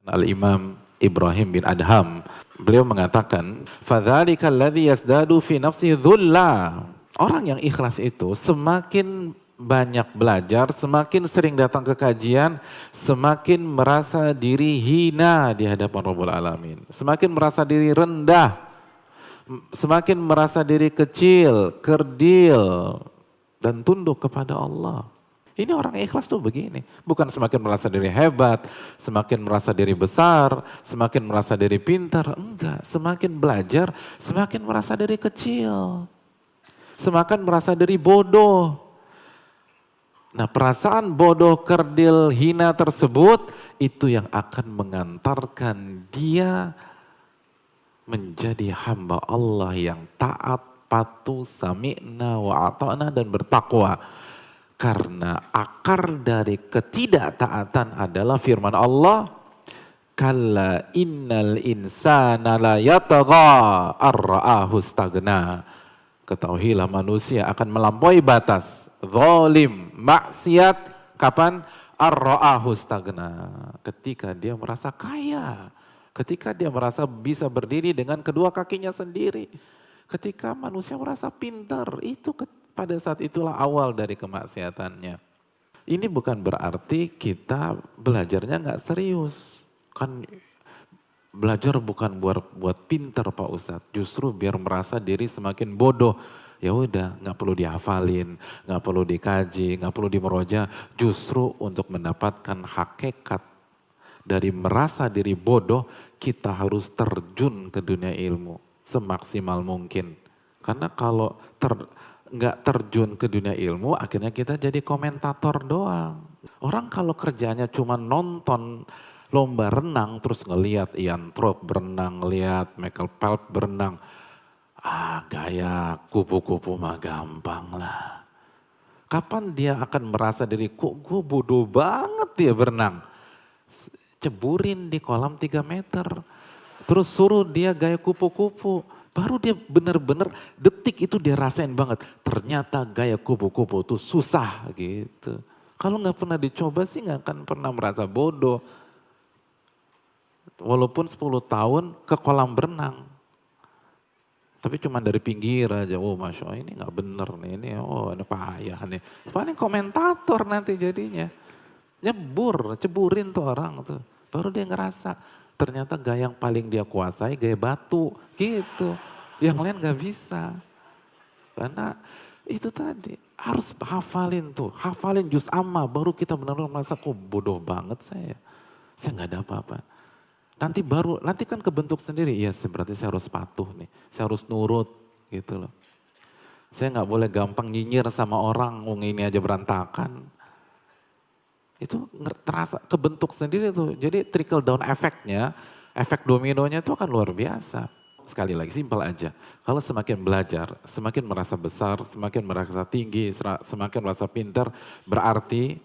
Al-Imam Ibrahim bin Adham, beliau mengatakan, "Fadzalika alladzi yasdadu fi nafsihi dhulla." Orang yang ikhlas itu semakin banyak belajar, semakin sering datang ke kajian, semakin merasa diri hina di hadapan Rabbul Alamin. Semakin merasa diri rendah, semakin merasa diri kecil, kerdil, dan tunduk kepada Allah. Ini orang ikhlas tuh begini, bukan semakin merasa diri hebat, semakin merasa diri besar, semakin merasa diri pintar, enggak. Semakin belajar, semakin merasa diri kecil, semakin merasa diri bodoh. Nah, perasaan bodoh, kerdil, hina tersebut, itu yang akan mengantarkan dia menjadi hamba Allah yang taat, patuh, sami'na wa ata'na dan bertakwa. Karena akar dari ketidaktaatan adalah firman Allah, kalla innal insana la yatagha ar-ra'ahu stagna. Ketahuilah manusia akan melampaui batas, zalim, maksiat, kapan? Ar-ra'ahu stagna. Ketika dia merasa kaya, ketika dia merasa bisa berdiri dengan kedua kakinya sendiri, ketika manusia merasa pintar, itu pada saat itulah awal dari kemaksiatannya. Ini bukan berarti kita belajarnya nggak serius. Kan belajar bukan buat pintar Pak Ustadz, justru biar merasa diri semakin bodoh. Ya udah, nggak perlu dihafalin, nggak perlu dikaji, nggak perlu dimeroja, justru untuk mendapatkan hakikat dari merasa diri bodoh, kita harus terjun ke dunia ilmu semaksimal mungkin. Karena kalau nggak terjun ke dunia ilmu, akhirnya kita jadi komentator doang. Orang kalau kerjanya cuma nonton lomba renang, terus ngelihat Ian Thorpe berenang, ngelihat Michael Phelps berenang, gaya kupu-kupu mah gampang lah. Kapan dia akan merasa diri, kok gue bodoh banget dia berenang. Ceburin di kolam 3 meter, terus suruh dia gaya kupu-kupu. Baru dia benar-benar detik itu dia rasain banget. Ternyata gaya kupu-kupu itu susah gitu. Kalau nggak pernah dicoba sih nggak akan pernah merasa bodoh. Walaupun 10 tahun ke kolam berenang. Tapi cuma dari pinggir aja. Oh Masya Allah ini nggak bener nih. Ini payah nih. Paling komentator nanti jadinya. Nyebur, ceburin tuh orang tuh. Baru dia ngerasa. Ternyata gaya yang paling dia kuasai gaya batu gitu. Yang lain gak bisa. Karena itu tadi harus hafalin tuh. Hafalin juz amma baru kita benar-benar merasa kok bodoh banget saya. Saya gak ada apa-apa. Nanti kan kebentuk sendiri. Iya berarti saya harus patuh nih. Saya harus nurut gitu loh. Saya gak boleh gampang nyinyir sama orang. Ini aja berantakan. Itu terasa kebentuk sendiri tuh. Jadi trickle down efeknya, efek dominonya itu akan luar biasa. Sekali lagi simpel aja. Kalau semakin belajar, semakin merasa besar, semakin merasa tinggi, semakin merasa pintar, berarti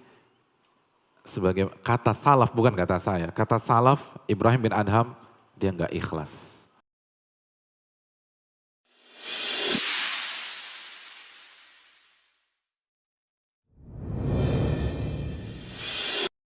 sebagai kata salaf, bukan kata saya. Kata salaf Ibrahim bin Adham, dia nggak ikhlas.